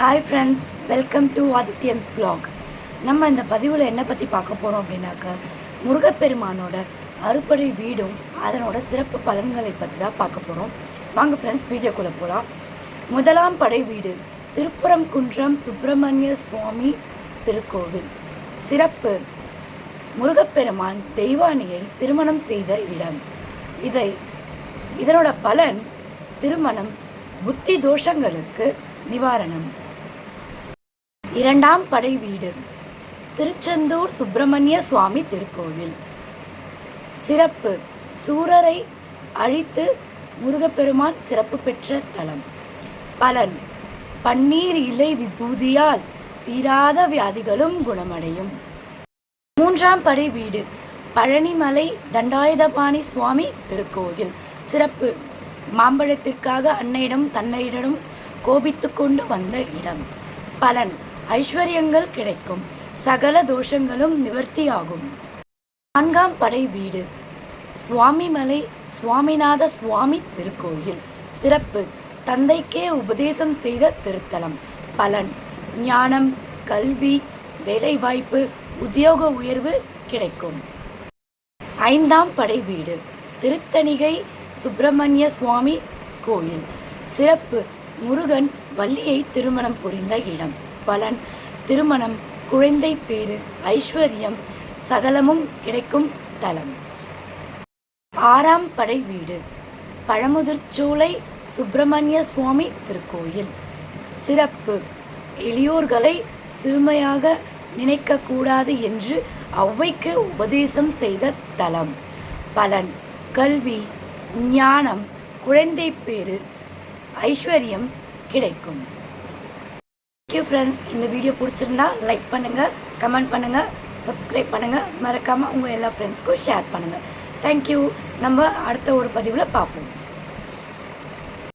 Hi friends, welcome to Adithyan's vlog. நம்ம இந்த பதிவில் என்ன பற்றி பார்க்க போகிறோம் அப்படின்னாக்க, முருகப்பெருமானோட அறுபடை வீடும் அதனோட சிறப்பு பலன்களை பற்றி தான் பார்க்க போகிறோம். வாங்க ஃப்ரெண்ட்ஸ், வீடியோக்குள்ளே போகலாம். முதலாம் படை வீடு திருப்பரங்குன்றம் சுப்பிரமணிய சுவாமி திருக்கோவில். சிறப்பு: முருகப்பெருமான் தெய்வானியை திருமணம் செய்த இடம். இதனோட பலன்: திருமணம், புத்தி தோஷங்களுக்கு நிவாரணம். இரண்டாம் படை வீடு திருச்செந்தூர் சுப்பிரமணிய சுவாமி திருக்கோவில். சிறப்பு: சூரரை அழித்து முருகப்பெருமான் சிறப்பு பெற்ற தலம். பலன்: பன்னீர் இலை விபூதியால் தீராத வியாதிகளும் குணமடையும். மூன்றாம் படை வீடு பழனிமலை தண்டாயுதபாணி சுவாமி திருக்கோவில். சிறப்பு: மாம்பழத்திற்காக அன்னையிடம் தன்னையிடம் கோபித்து கொண்டு வந்த இடம். பலன்: ஐஸ்வர்யங்கள் கிடைக்கும், சகல தோஷங்களும் நிவர்த்தியாகும். நான்காம் படை வீடு சுவாமிமலை சுவாமிநாத சுவாமி திருக்கோயில். சிறப்பு: தந்தைக்கே உபதேசம் செய்த திருத்தலம். பலன்: ஞானம், கல்வி, வேலைவாய்ப்பு, உத்தியோக உயர்வு கிடைக்கும். ஐந்தாம் படை வீடு திருத்தணிகை சுப்பிரமணிய சுவாமி கோயில். சிறப்பு: முருகன் வள்ளியை திருமணம் புரிந்த இடம். பலன்: திருமணம், குழந்தை பேறு, ஐஸ்வர்யம் சகலமும் கிடைக்கும் தலம். ஆறாம் படை வீடு பழமுதிர்ச்சோலை சுப்பிரமணிய சுவாமி திருக்கோயில். சிறப்பு: எளியோர்களை சிறுமையாக நினைக்கக்கூடாது என்று ஔவைக்கு உபதேசம் செய்த தலம். பலன்: கல்வி, ஞானம், குழந்தை பேறு, ஐஸ்வர்யம் கிடைக்கும். Thank you friends. இந்த வீடியோ பிடிச்சிருந்தா லைக் பண்ணுங்கள், கமெண்ட் பண்ணுங்கள், சப்ஸ்கிரைப் பண்ணுங்கள், மறக்காமல் உங்கள் எல்லா ஃப்ரெண்ட்ஸ்க்கும் ஷேர் பண்ணுங்கள். தேங்க்யூ. நம்ம அடுத்த ஒரு பதிவில் பார்ப்போம்.